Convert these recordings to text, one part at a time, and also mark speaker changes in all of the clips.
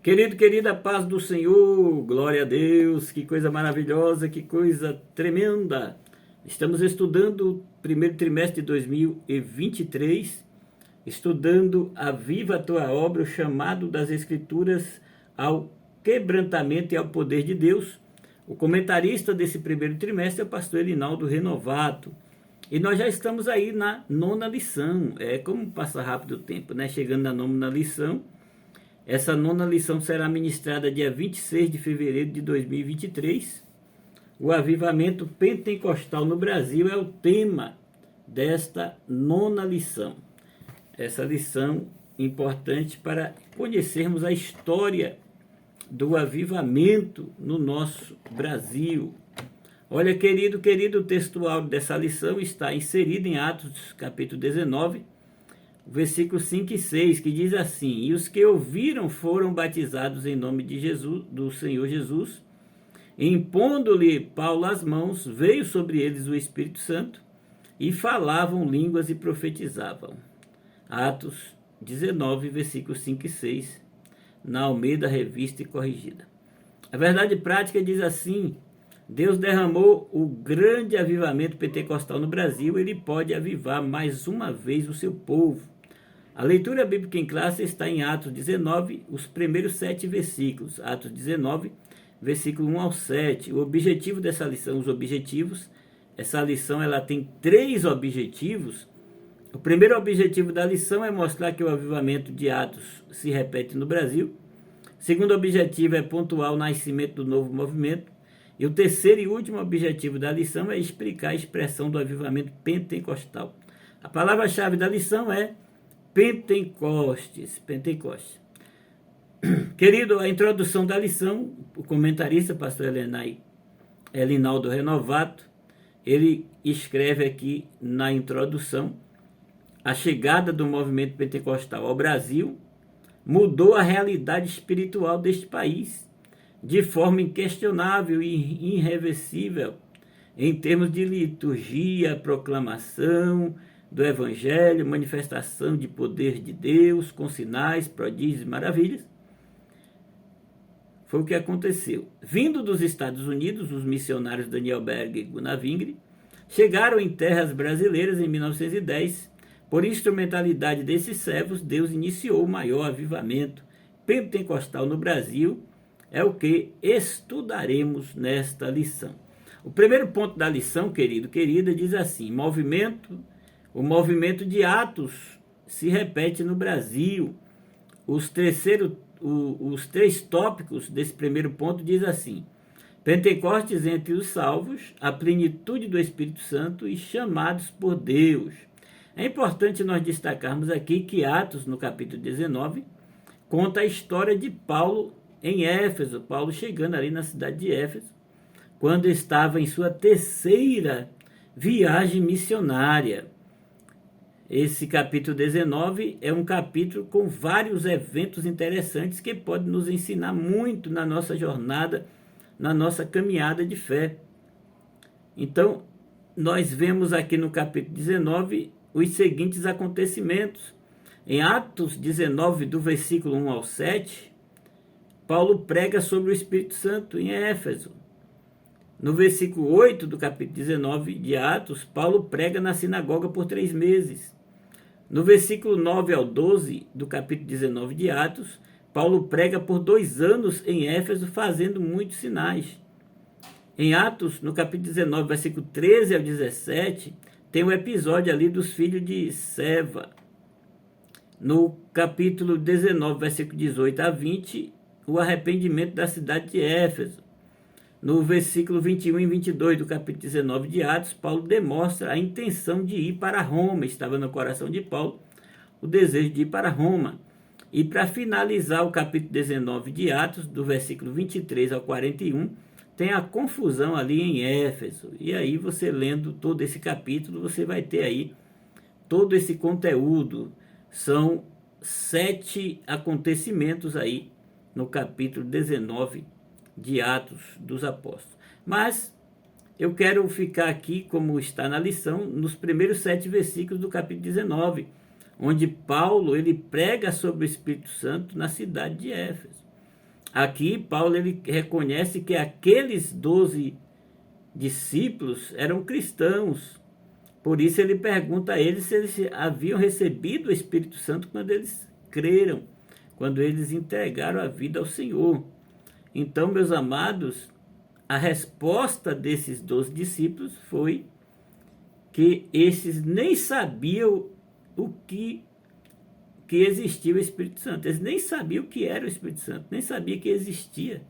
Speaker 1: Querido, querida, paz do Senhor, glória a Deus, que coisa maravilhosa, que coisa tremenda. Estamos estudando o primeiro trimestre de 2023, estudando a Viva a Tua Obra, o chamado das Escrituras ao quebrantamento e ao poder de Deus. O comentarista desse primeiro trimestre é o pastor Elinaldo Renovato. E nós já estamos aí na nona lição. É como passa rápido o tempo, né? Chegando na nona lição. Essa nona lição será ministrada dia 26 de fevereiro de 2023. O avivamento pentecostal no Brasil é o tema desta nona lição. Essa lição importante para conhecermos a história do avivamento no nosso Brasil. Olha, querido, o textual dessa lição está inserido em Atos capítulo 19, versículos 5 e 6, que diz assim: E os que ouviram foram batizados em nome de Jesus, do Senhor Jesus. Impondo-lhe Paulo as mãos, veio sobre eles o Espírito Santo, e falavam línguas e profetizavam. Atos 19, versículos 5 e 6, na Almeida Revista e Corrigida. A verdade prática diz assim: Deus derramou o grande avivamento pentecostal no Brasil, ele pode avivar mais uma vez o seu povo. A leitura bíblica em classe está em Atos 19, os primeiros 7 versículos. Atos 19, versículo 1 ao 7. O objetivo dessa lição, os objetivos, essa lição ela tem 3 objetivos. O primeiro objetivo da lição é mostrar que o avivamento de Atos se repete no Brasil. O segundo objetivo é pontuar o nascimento do novo movimento. E o terceiro e último objetivo da lição é explicar a expressão do avivamento pentecostal. A palavra-chave da lição é Pentecostes. Querido, a introdução da lição, o comentarista, pastor Elinaldo Renovato, ele escreve aqui na introdução: a chegada do movimento pentecostal ao Brasil mudou a realidade espiritual deste país de forma inquestionável e irreversível em termos de liturgia, proclamação do Evangelho, manifestação de poder de Deus, com sinais, prodígios e maravilhas. Foi o que aconteceu. Vindo dos Estados Unidos, os missionários Daniel Berger e Gunnar Wingre chegaram em terras brasileiras em 1910. Por instrumentalidade desses servos, Deus iniciou o maior avivamento pentecostal no Brasil. É o que estudaremos nesta lição. O primeiro ponto da lição, querido, querida, diz assim: o movimento de Atos se repete no Brasil. Os 3 tópicos desse primeiro ponto diz assim: Pentecostes entre os salvos, a plenitude do Espírito Santo e chamados por Deus. É importante nós destacarmos aqui que Atos, no capítulo 19, conta a história de Paulo em Éfeso. Paulo chegando ali na cidade de Éfeso, quando estava em sua terceira viagem missionária. Esse capítulo 19 é um capítulo com vários eventos interessantes que podem nos ensinar muito na nossa jornada, na nossa caminhada de fé. Então, nós vemos aqui no capítulo 19 os seguintes acontecimentos. Em Atos 19, do versículo 1 ao 7, Paulo prega sobre o Espírito Santo em Éfeso. No versículo 8 do capítulo 19 de Atos, Paulo prega na sinagoga por 3 meses. No versículo 9 ao 12 do capítulo 19 de Atos, Paulo prega por 2 anos em Éfeso, fazendo muitos sinais. Em Atos, no capítulo 19, versículo 13 ao 17, tem um episódio ali dos filhos de Seva. No capítulo 19, versículo 18 a 20, o arrependimento da cidade de Éfeso. No versículo 21 e 22 do capítulo 19 de Atos, Paulo demonstra a intenção de ir para Roma. Estava no coração de Paulo o desejo de ir para Roma. E para finalizar o capítulo 19 de Atos, do versículo 23 ao 41, tem a confusão ali em Éfeso. E aí você lendo todo esse capítulo, você vai ter aí todo esse conteúdo. São 7 acontecimentos aí no capítulo 19 de Atos dos Apóstolos. Mas eu quero ficar aqui, como está na lição, nos primeiros 7 versículos do capítulo 19, onde Paulo ele prega sobre o Espírito Santo na cidade de Éfeso. aqui Paulo ele reconhece que aqueles 12 discípulos eram cristãos. Por isso ele pergunta a eles se eles haviam recebido o Espírito Santo quando eles creram, quando eles entregaram a vida ao Senhor. Então, meus amados, a resposta desses 12 discípulos foi que esses nem sabiam o que existia o Espírito Santo. Eles nem sabiam o que era o Espírito Santo, nem sabiam que existia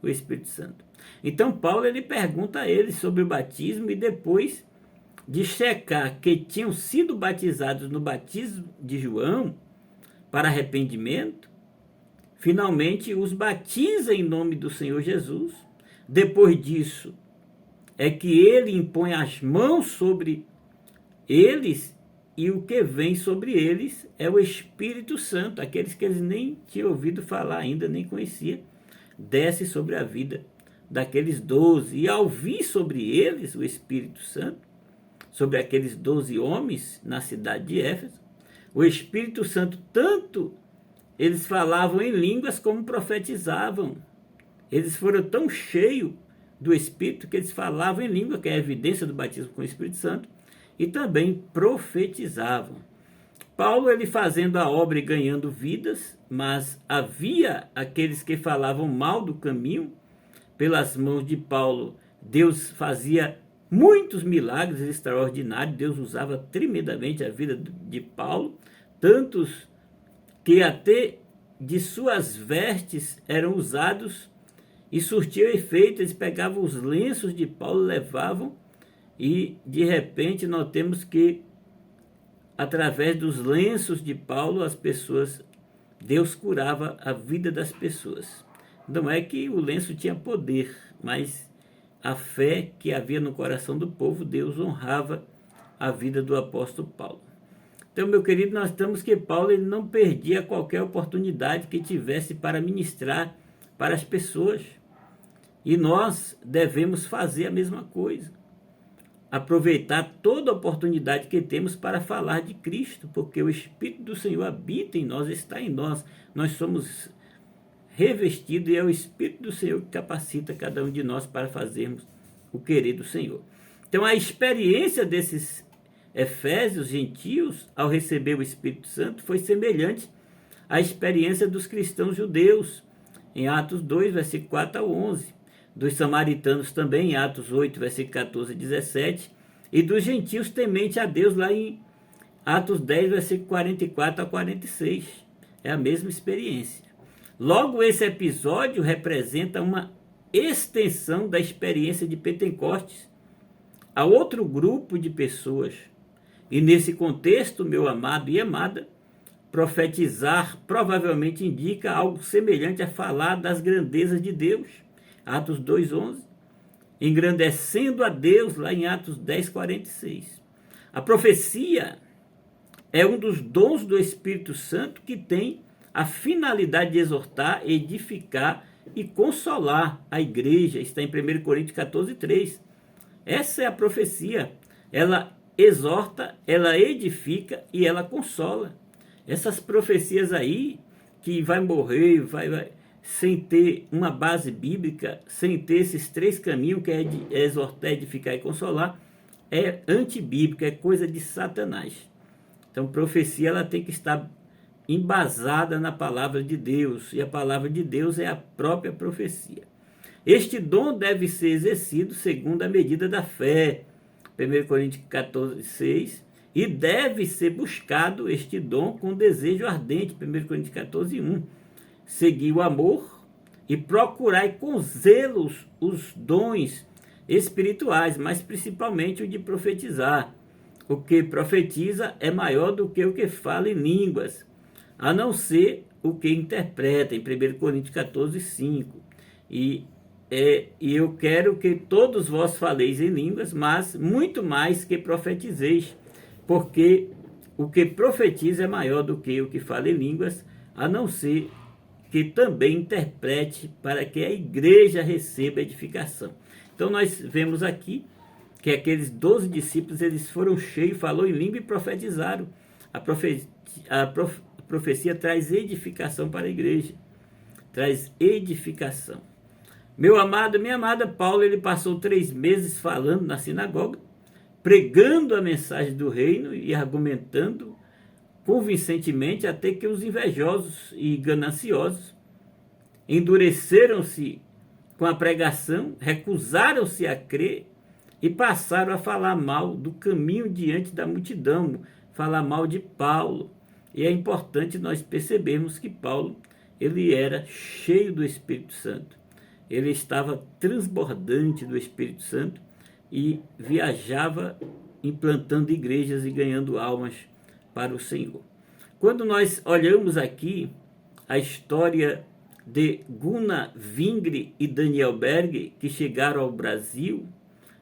Speaker 1: o Espírito Santo. Então Paulo ele pergunta a eles sobre o batismo, e depois de checar que tinham sido batizados no batismo de João para arrependimento, finalmente os batiza em nome do Senhor Jesus. Depois disso é que ele impõe as mãos sobre eles, e o que vem sobre eles é o Espírito Santo, aqueles que eles nem tinham ouvido falar ainda, nem conhecia, desce sobre a vida daqueles 12, e ao vir sobre eles o Espírito Santo, sobre aqueles 12 homens na cidade de Éfeso, o Espírito Santo, tanto eles falavam em línguas como profetizavam. Eles foram tão cheios do Espírito que eles falavam em língua, que é a evidência do batismo com o Espírito Santo, e também profetizavam. Paulo ele fazendo a obra e ganhando vidas, mas havia aqueles que falavam mal do caminho. Pelas mãos de Paulo, Deus fazia muitos milagres extraordinários, Deus usava tremendamente a vida de Paulo, tantos que até de suas vestes eram usados e surtiam efeito. Eles pegavam os lenços de Paulo, levavam, e de repente nós temos que, através dos lenços de Paulo, as pessoas, Deus curava a vida das pessoas. Não é que o lenço tinha poder, mas a fé que havia no coração do povo, Deus honrava a vida do apóstolo Paulo. Então, meu querido, nós temos que Paulo ele não perdia qualquer oportunidade que tivesse para ministrar para as pessoas. E nós devemos fazer a mesma coisa. Aproveitar toda a oportunidade que temos para falar de Cristo, porque o Espírito do Senhor habita em nós, está em nós. Nós somos revestidos e é o Espírito do Senhor que capacita cada um de nós para fazermos o querer do Senhor. Então, a experiência desses efésios gentios ao receber o Espírito Santo foi semelhante à experiência dos cristãos judeus, em Atos 2, versículo 4 ao 11. Dos samaritanos também, em Atos 8, versículo 14 e 17, e dos gentios temente a Deus, lá em Atos 10, versículo 44 a 46. É a mesma experiência. Logo, esse episódio representa uma extensão da experiência de Pentecostes a outro grupo de pessoas. E nesse contexto, meu amado e amada, profetizar provavelmente indica algo semelhante a falar das grandezas de Deus. Atos 2:11, engrandecendo a Deus, lá em Atos 10:46. A profecia é um dos dons do Espírito Santo que tem a finalidade de exortar, edificar e consolar a igreja. Está em 1 Coríntios 14:3. Essa é a profecia. Ela exorta, ela edifica e ela consola. Essas profecias aí, que vai morrer, vai sem ter uma base bíblica, sem ter esses 3 caminhos, que é exortar, edificar e consolar, é antibíblica, é coisa de Satanás. Então, profecia ela tem que estar embasada na palavra de Deus, e a palavra de Deus é a própria profecia. Este dom deve ser exercido segundo a medida da fé, 1 Coríntios 14:6, e deve ser buscado este dom com desejo ardente, 1 Coríntios 14:1. Seguir o amor e procurar com zelo os dons espirituais, mas principalmente o de profetizar. O que profetiza é maior do que o que fala em línguas, a não ser o que interpreta, em 1 Coríntios 14:5. E eu quero que todos vós faleis em línguas, mas muito mais que profetizeis, porque o que profetiza é maior do que o que fala em línguas, a não ser que também interprete, para que a igreja receba edificação. Então nós vemos aqui que aqueles 12 discípulos, eles foram cheios, falou em língua e profetizaram. A profecia traz edificação para a igreja. traz edificação. Meu amado, minha amada, Paulo, ele passou 3 meses falando na sinagoga, pregando a mensagem do reino e argumentando convincentemente, até que os invejosos e gananciosos endureceram-se com a pregação, recusaram-se a crer e passaram a falar mal do caminho diante da multidão, falar mal de Paulo. E é importante nós percebermos que Paulo, ele era cheio do Espírito Santo. Ele estava transbordante do Espírito Santo e viajava implantando igrejas e ganhando almas para o Senhor. Quando nós olhamos aqui a história de Gunnar Wingre e Daniel Berg, que chegaram ao Brasil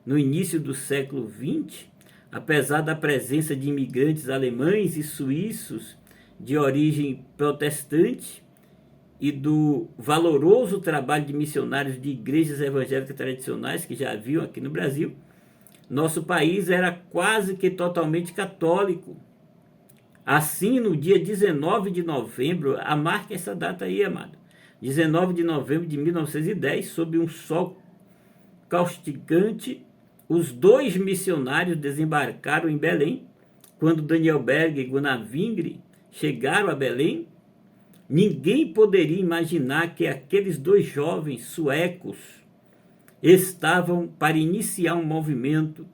Speaker 1: no início do século XX, apesar da presença de imigrantes alemães e suíços de origem protestante e do valoroso trabalho de missionários de igrejas evangélicas tradicionais que já haviam aqui no Brasil, nosso país era quase que totalmente católico. Assim, no dia 19 de novembro, marque essa data aí, amado, 19 de novembro de 1910, sob um sol causticante, os 2 missionários desembarcaram em Belém. Quando Daniel Berg e Gunnar Wingre chegaram a Belém, ninguém poderia imaginar que aqueles 2 jovens suecos estavam para iniciar um movimento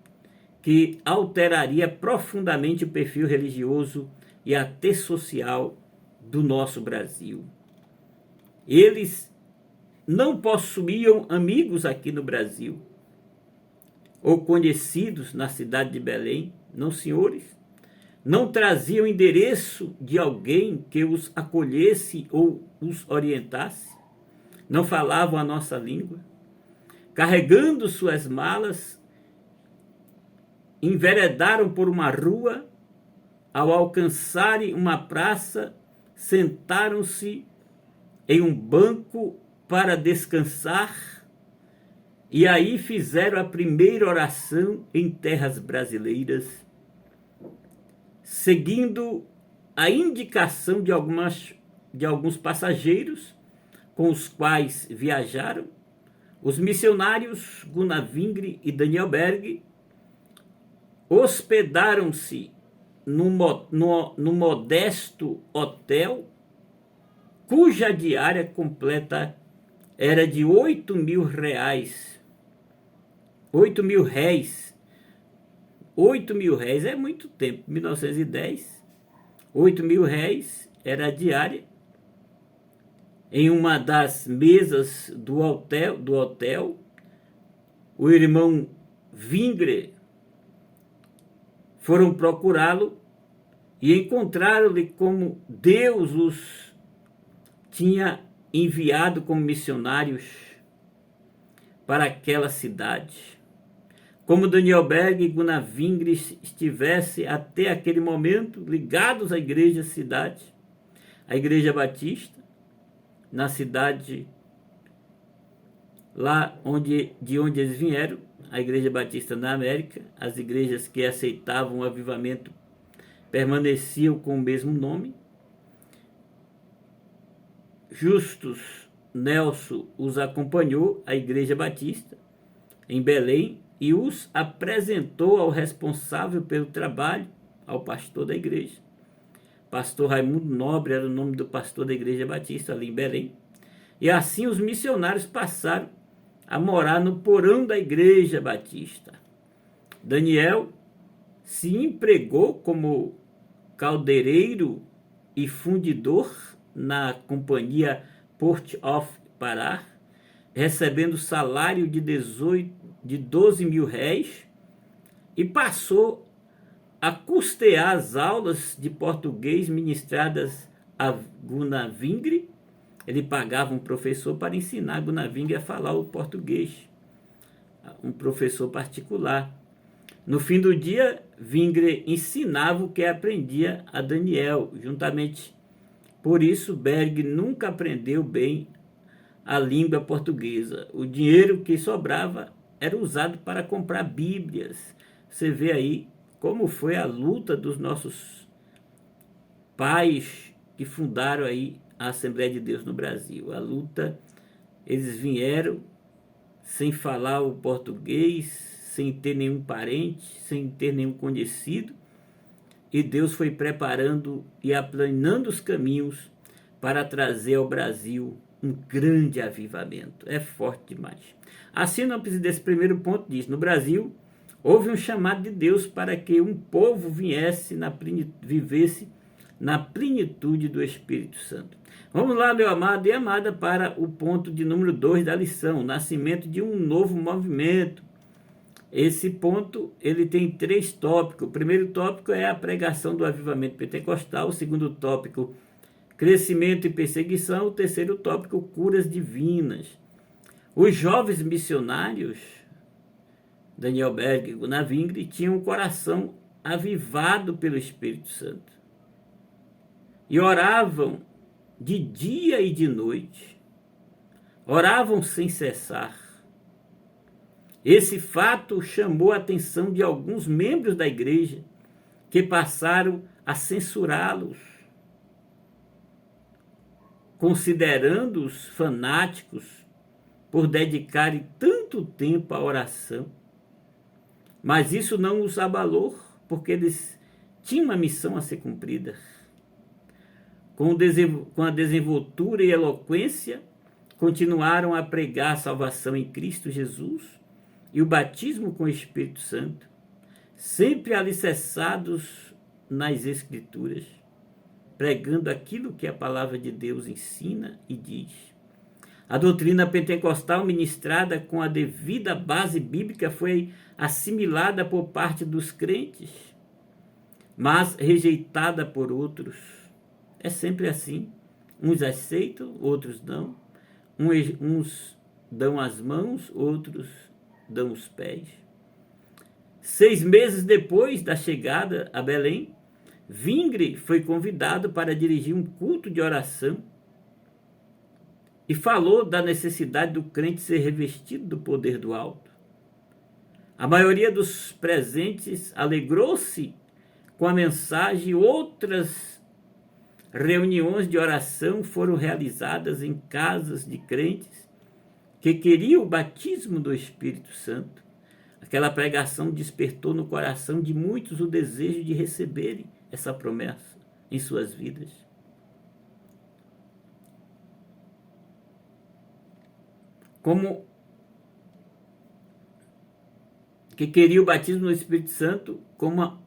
Speaker 1: que alteraria profundamente o perfil religioso e até social do nosso Brasil. Eles não possuíam amigos aqui no Brasil, ou conhecidos na cidade de Belém, não, senhores. Não traziam endereço de alguém que os acolhesse ou os orientasse. Não falavam a nossa língua. Carregando suas malas, enveredaram por uma rua. Ao alcançarem uma praça, sentaram-se em um banco para descansar, e aí fizeram a primeira oração em terras brasileiras, seguindo a indicação de alguns passageiros com os quais viajaram. Os missionários Gunnar Wingre e Daniel Berg hospedaram-se no modesto hotel, cuja diária completa era de 8.000 reais. 8.000 réis. 8.000 réis é muito tempo. 1910, 8.000 réis era a diária. Em uma das mesas do hotel, o irmão Wingre foram procurá-lo e encontraram-lhe como Deus os tinha enviado como missionários para aquela cidade. Como Daniel Berg e Gunnar Wingre estivessem até aquele momento ligados à igreja cidade, a Igreja Batista, na cidade lá de onde eles vieram, a Igreja Batista na América. As igrejas que aceitavam o avivamento permaneciam com o mesmo nome. Justus Nelson os acompanhou à Igreja Batista em Belém e os apresentou ao responsável pelo trabalho, ao pastor da igreja. Pastor Raimundo Nobre era o nome do pastor da Igreja Batista ali em Belém. E assim os missionários passaram a morar no porão da Igreja Batista. Daniel se empregou como caldeireiro e fundidor na companhia Port of Pará, recebendo salário de 12.000 réis, e passou a custear as aulas de português ministradas a Gunnar Wingre. Ele pagava um professor para ensinar Gunnar Wingre a falar o português, um professor particular. No fim do dia, Wingre ensinava o que aprendia a Daniel, juntamente. Por isso, Berg nunca aprendeu bem a língua portuguesa. O dinheiro que sobrava era usado para comprar bíblias. Você vê aí como foi a luta dos nossos pais que fundaram aí a Assembleia de Deus no Brasil. A luta, eles vieram sem falar o português, sem ter nenhum parente, sem ter nenhum conhecido, e Deus foi preparando e aplanando os caminhos para trazer ao Brasil um grande avivamento. É forte demais. A síntese desse primeiro ponto diz: no Brasil houve um chamado de Deus para que um povo vivesse na plenitude do Espírito Santo. Vamos lá, meu amado e amada, para o ponto de número 2 da lição: o nascimento de um novo movimento. Esse ponto, ele tem 3 tópicos. O primeiro tópico é a pregação do avivamento pentecostal. O segundo tópico, crescimento e perseguição. O terceiro tópico, curas divinas. Os jovens missionários, Daniel Berg e Gunnar Wingre, tinham um coração avivado pelo Espírito Santo e oravam de dia e de noite, oravam sem cessar. Esse fato chamou a atenção de alguns membros da igreja, que passaram a censurá-los, considerando-os fanáticos por dedicarem tanto tempo à oração. Mas isso não os abalou, porque eles tinham uma missão a ser cumprida. Com a desenvoltura e eloquência, continuaram a pregar a salvação em Cristo Jesus e o batismo com o Espírito Santo, sempre alicerçados nas Escrituras, pregando aquilo que a palavra de Deus ensina e diz. A doutrina pentecostal ministrada com a devida base bíblica foi assimilada por parte dos crentes, mas rejeitada por outros. É sempre assim. Uns aceitam, outros não. Uns dão as mãos, outros dão os pés. 6 meses depois da chegada a Belém, Wingre foi convidado para dirigir um culto de oração e falou da necessidade do crente ser revestido do poder do alto. A maioria dos presentes alegrou-se com a mensagem. Outras reuniões de oração foram realizadas em casas de crentes que queriam o batismo do Espírito Santo. Aquela pregação despertou no coração de muitos o desejo de receberem essa promessa em suas vidas. Como que queria o batismo do Espírito Santo como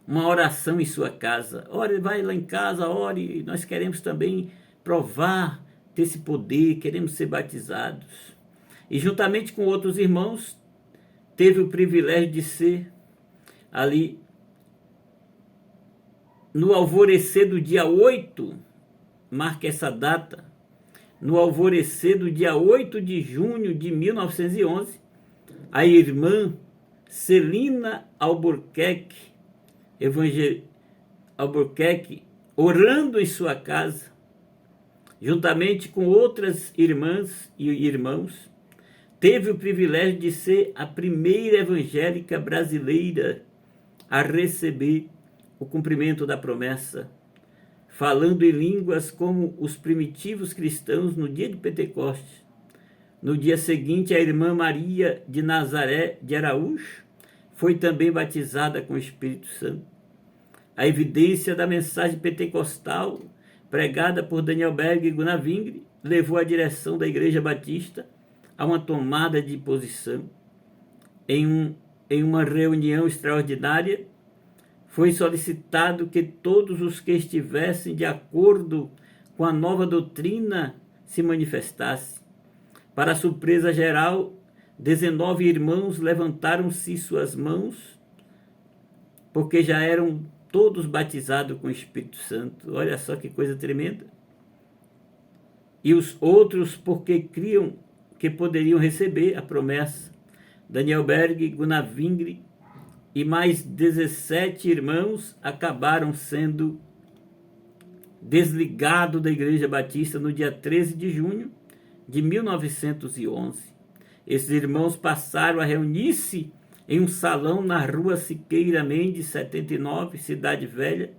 Speaker 1: uma oração em sua casa. Ore, vai lá em casa, ore, nós queremos também provar desse poder, queremos ser batizados. E juntamente com outros irmãos, teve o privilégio de ser ali no alvorecer do dia 8, marca essa data, no alvorecer do dia 8 de junho de 1911, a irmã Celina Albuquerque, orando em sua casa, juntamente com outras irmãs e irmãos, teve o privilégio de ser a primeira evangélica brasileira a receber o cumprimento da promessa, falando em línguas como os primitivos cristãos no dia de Pentecostes. No dia seguinte, a irmã Maria de Nazaré de Araújo foi também batizada com o Espírito Santo. A evidência da mensagem pentecostal pregada por Daniel Berg e Gunnar Wingre levou a direção da Igreja Batista a uma tomada de posição. Em uma reunião extraordinária, foi solicitado que todos os que estivessem de acordo com a nova doutrina se manifestassem. Para surpresa geral, 19 irmãos levantaram-se suas mãos, porque já eram todos batizados com o Espírito Santo. Olha só que coisa tremenda. E os outros porque criam que poderiam receber a promessa. Daniel Berg, Gunnar Wingre e mais 17 irmãos acabaram sendo desligados da Igreja Batista no dia 13 de junho de 1911. Esses irmãos passaram a reunir-se em um salão na rua Siqueira Mendes, 79, Cidade Velha,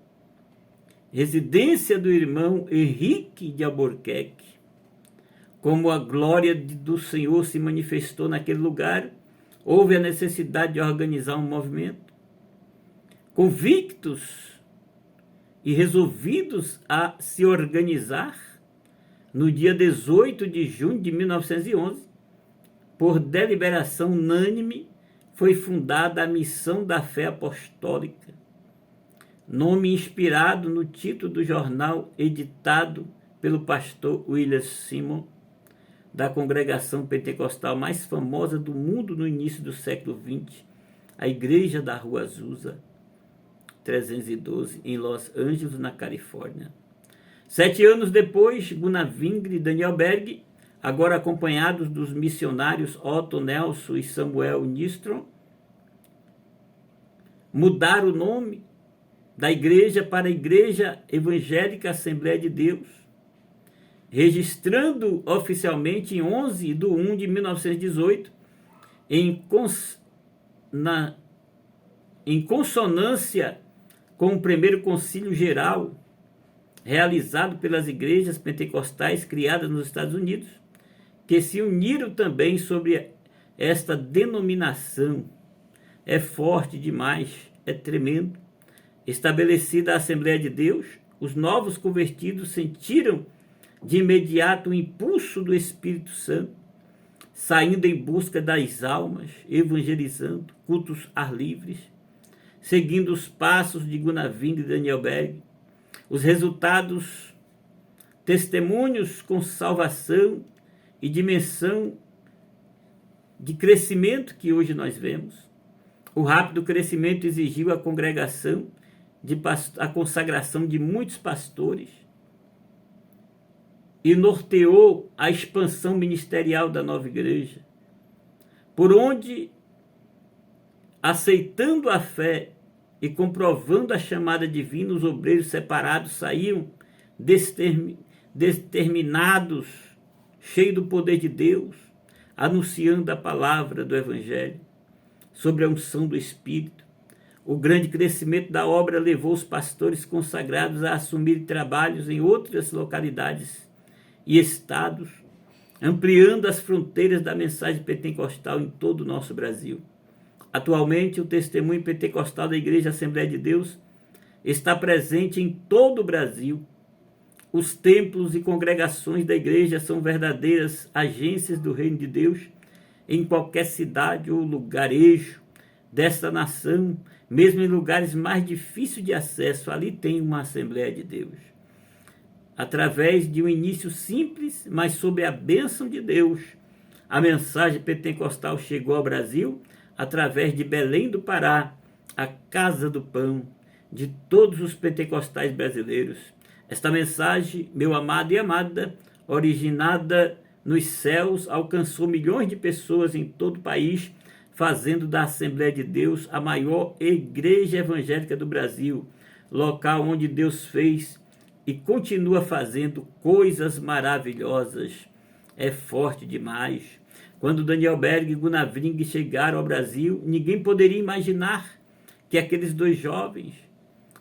Speaker 1: residência do irmão Henrique de Albuquerque. Como a glória do Senhor se manifestou naquele lugar, houve a necessidade de organizar um movimento. Convictos e resolvidos a se organizar, no dia 18 de junho de 1911, por deliberação unânime, foi fundada a Missão da Fé Apostólica, nome inspirado no título do jornal editado pelo pastor William Simon, da congregação pentecostal mais famosa do mundo no início do século XX, a Igreja da Rua Azusa, 312, em Los Angeles, na Califórnia. 7 anos depois, Gunnar Wingre e Daniel Berg, agora acompanhados dos missionários Otto Nelson e Samuel Nystrom, mudaram o nome da igreja para a Igreja Evangélica Assembleia de Deus, registrando oficialmente em 11 de 1 de 1918, em consonância com o primeiro concílio geral realizado pelas igrejas pentecostais criadas nos Estados Unidos, que se uniram também sobre esta denominação. É forte demais, é tremendo. Estabelecida a Assembleia de Deus, os novos convertidos sentiram de imediato o impulso do Espírito Santo, saindo em busca das almas, evangelizando, cultos ar livres, seguindo os passos de Gunnar Wingre e Daniel Berg. Os resultados, testemunhos com salvação e dimensão de crescimento que hoje nós vemos. O rápido crescimento exigiu a congregação, a consagração de muitos pastores e norteou a expansão ministerial da nova igreja, por onde, aceitando a fé e comprovando a chamada divina, os obreiros separados saíam determinados, cheios do poder de Deus, anunciando a palavra do Evangelho, sobre a unção do Espírito. O grande crescimento da obra levou os pastores consagrados a assumir trabalhos em outras localidades e estados, ampliando as fronteiras da mensagem pentecostal em todo o nosso Brasil. Atualmente, o testemunho pentecostal da Igreja Assembleia de Deus está presente em todo o Brasil. Os templos e congregações da igreja são verdadeiras agências do reino de Deus em qualquer cidade ou lugarejo desta nação, mesmo em lugares mais difíceis de acesso, ali tem uma Assembleia de Deus. Através de um início simples, mas sob a bênção de Deus, a mensagem pentecostal chegou ao Brasil através de Belém do Pará, a casa do pão de todos os pentecostais brasileiros. Esta mensagem, meu amado e amada, originada nos céus, alcançou milhões de pessoas em todo o país, fazendo da Assembleia de Deus a maior igreja evangélica do Brasil, local onde Deus fez e continua fazendo coisas maravilhosas. É forte demais. Quando Daniel Berg e Gunnar Wingre chegaram ao Brasil, ninguém poderia imaginar que aqueles dois jovens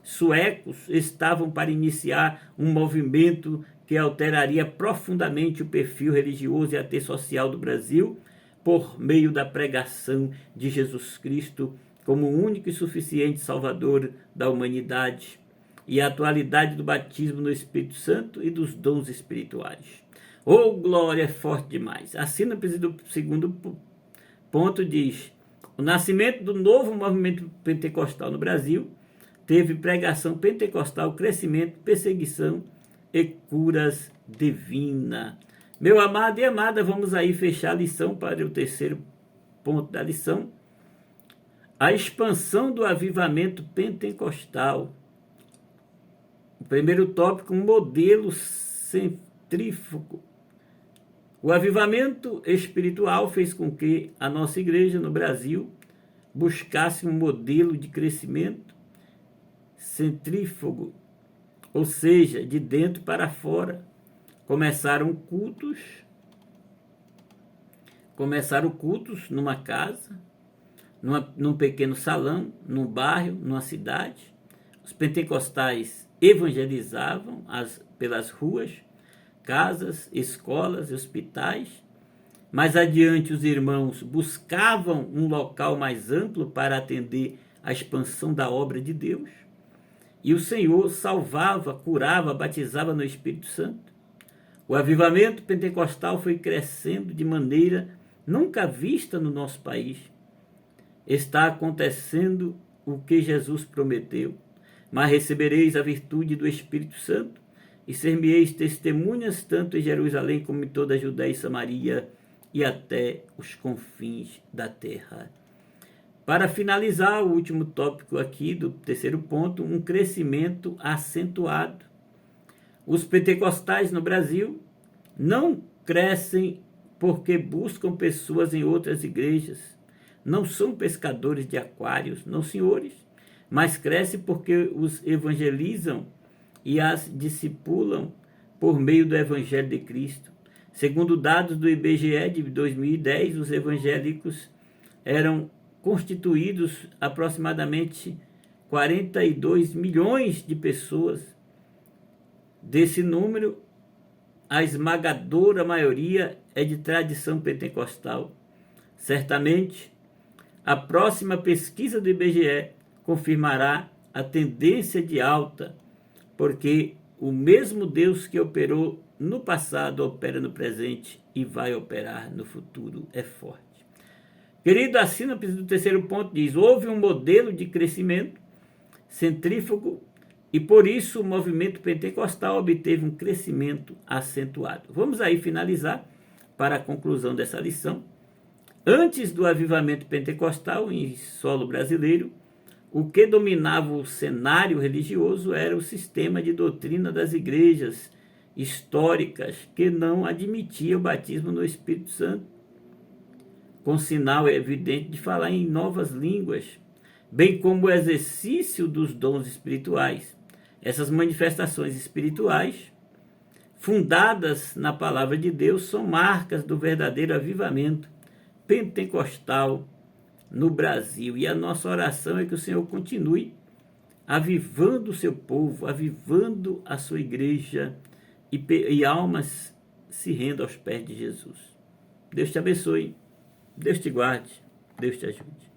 Speaker 1: suecos estavam para iniciar um movimento que alteraria profundamente o perfil religioso e até social do Brasil, por meio da pregação de Jesus Cristo como o único e suficiente Salvador da humanidade, e a atualidade do batismo no Espírito Santo e dos dons espirituais. Oh, glória, é forte demais. Assim, no segundo ponto diz: o nascimento do novo movimento pentecostal no Brasil teve pregação pentecostal, crescimento, perseguição e curas divinas. Meu amado e amada, vamos aí fechar a lição para o terceiro ponto da lição. A expansão do avivamento pentecostal. O primeiro tópico, um modelo centrífugo. O avivamento espiritual fez com que a nossa igreja no Brasil buscasse um modelo de crescimento centrífugo, ou seja, de dentro para fora. Começaram cultos numa casa, num pequeno salão, num bairro, numa cidade. Os pentecostais evangelizavam pelas ruas, casas, escolas e hospitais. Mais adiante, os irmãos buscavam um local mais amplo para atender à expansão da obra de Deus. E o Senhor salvava, curava, batizava no Espírito Santo. O avivamento pentecostal foi crescendo de maneira nunca vista no nosso país. Está acontecendo o que Jesus prometeu. Mas recebereis a virtude do Espírito Santo e ser-me-eis testemunhas tanto em Jerusalém como em toda a Judéia e Samaria e até os confins da terra. Para finalizar, o último tópico aqui do terceiro ponto, um crescimento acentuado. Os pentecostais no Brasil não crescem porque buscam pessoas em outras igrejas. Não são pescadores de aquários, não, senhores, mas crescem porque os evangelizam e as discipulam por meio do Evangelho de Cristo. Segundo dados do IBGE de 2010, os evangélicos eram constituídos aproximadamente 42 milhões de pessoas. Desse número, a esmagadora maioria é de tradição pentecostal. Certamente, a próxima pesquisa do IBGE confirmará a tendência de alta, porque o mesmo Deus que operou no passado opera no presente e vai operar no futuro, é forte. Querido, a síntese do terceiro ponto diz: houve um modelo de crescimento centrífugo e por isso o movimento pentecostal obteve um crescimento acentuado. Vamos aí finalizar para a conclusão dessa lição. Antes do avivamento pentecostal em solo brasileiro, o que dominava o cenário religioso era o sistema de doutrina das igrejas históricas que não admitia o batismo no Espírito Santo, com sinal evidente de falar em novas línguas, bem como o exercício dos dons espirituais. Essas manifestações espirituais, fundadas na palavra de Deus, são marcas do verdadeiro avivamento pentecostal no Brasil. E a nossa oração é que o Senhor continue avivando o seu povo, avivando a sua igreja e almas se rendam aos pés de Jesus. Deus te abençoe, Deus te guarde, Deus te ajude.